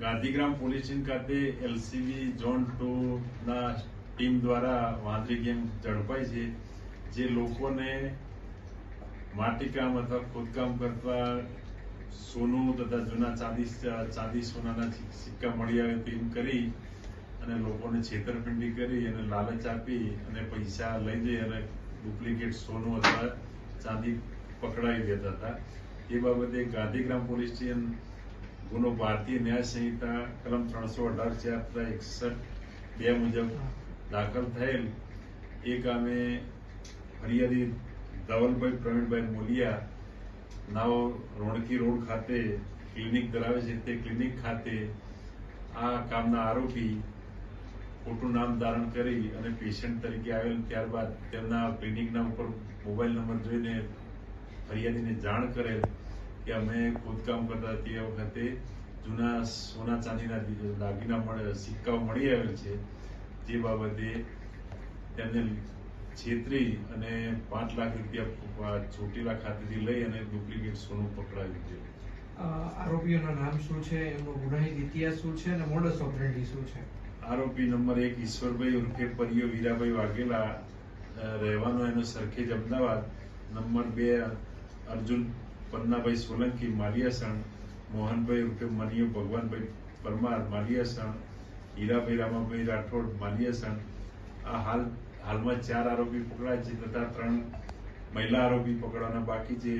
Gandhigram police station ખાતે LCB zone 2 ના team દ્વારા વાંદરી ગેંગ ઝડપાઈ છે, જે લોકોને માટીકામ અથવા ખોદકામ કરતા સોનું તથા જૂના ચાંદી સોનાના સિક્કા મળી આવે તેમ કરી અને લોકોને છેતરપિંડી કરી અને લાલચ આપી અને પૈસા લઈ જઈ અને ડુપ્લિકેટ સોનું અથવા ચાંદી પકડાવી દેતા હતા. એ બાબતે ગાંધીગ્રામ પોલીસ સ્ટેશન ગુનો ભારતીય ન્યાય સંહિતા કલમ 318(4)61(2) મુજબ દાખલ થયેલ એ કામે ફરિયાદી ધવલભાઈ પ્રવીણભાઈ મોલિયા નાઓ રોણકી રોડ ખાતે ક્લિનિક ધરાવે છે. તે ક્લિનિક ખાતે આ કામના આરોપી ખોટું નામ ધારણ કરી અને પેશન્ટ તરીકે આવેલ, ત્યારબાદ તેમના ક્લિનિકના ઉપર મોબાઈલ નંબર જોઈને ફરિયાદીને જાણ કરેલ કે અમે ખોદકામ કરતા તે વખતે જૂના સોના ચાંદીના દાગીના સિક્કાઓ મળી આવેલ છે, જે બાબતે તેમને છેતરી અને 5 લાખ રૂપિયા ચોટીલા ખાતેથી લઈ અને ડુપ્લિકેટ સોનું પકડાવ્યું છે. આરોપીઓના નામ શું છે, એમનો ગુનાહિત ઇતિહાસ શું છે અને મોડસ ઓપરેન્ડી શું છે? આરોપી નંબર 1 ઈશ્વરભાઈ ઉર્ફે પરિયો વીરાભાઈ વાઘેલા, રહેવાનો એનો સરખેજ અમદાવાદ. નંબર 2 અર્જુન પન્નાભાઈ સોલંકી માલિયાસણ, મોહનભાઈ ઉર્ફે મનિયો ભગવાનભાઈ પરમાર માલિયાસણ, હીરાભાઈ રામાભાઈ રાઠોડ માલિયાસણ. આ હાલમાં 4 આરોપી પકડાય છે તથા 3 મહિલા આરોપી પકડવાના બાકી છે.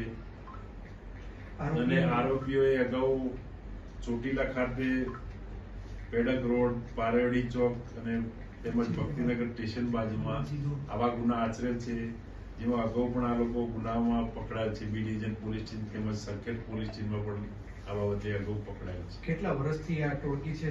અને આરોપીઓએ અગાઉ ચોટીલા ખાતે પેડક રોડ, પારેવડી ચોક અને તેમજ ભક્તિનગર સ્ટેશન બાજુમાં આવા ગુના આચરેલ છે, જેમાં અગાઉ પણ આ લોકો ગુનામાં પકડાયેલ છે. બી ડિવિઝન પોલીસ સ્ટેશન તેમજ સરખેજ પોલીસ સ્ટેશનમાં પણ આ બાબતે અગાઉ પકડાયેલ છે. કેટલા વર્ષથી આ ટોળકી છે?